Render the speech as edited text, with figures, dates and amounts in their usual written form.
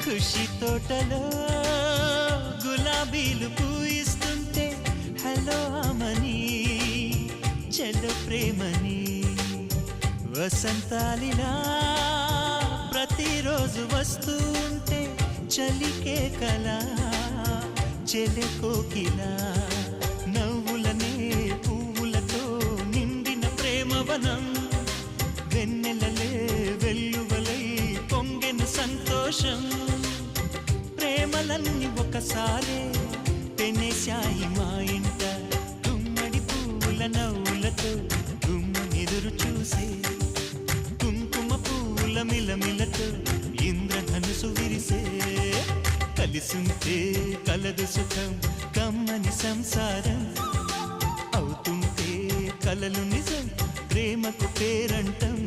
ఖుషి తోటలో గులాబీలు పూయిస్తుంటే హలో అమని చెల్లో ప్రేమని వసంతాలిలా ప్రతిరోజు వస్తూ ఉంటే చలికే కలా చెలె కోకిలా నవ్వులనే పువ్వులతో నిండిన ప్రేమవనం వెన్నెలలే వెల్లువలై పొంగెన సంతోషం ప్రేమలన్నీ ఒకసారే పెనేశాయి మా ఇంట గుమ్మడి పువ్వుల నవ్వులతో గుమ్మనెదురు చూసే కుంకుమ పువ్వుల మిలమిలతో ఇంద్రధనుసు విరిసే కలిసుంటే కలదు సుఖం కమ్మని సంసారం అవుతుంటే కలలు నిజం ప్రేమకు పేరంటం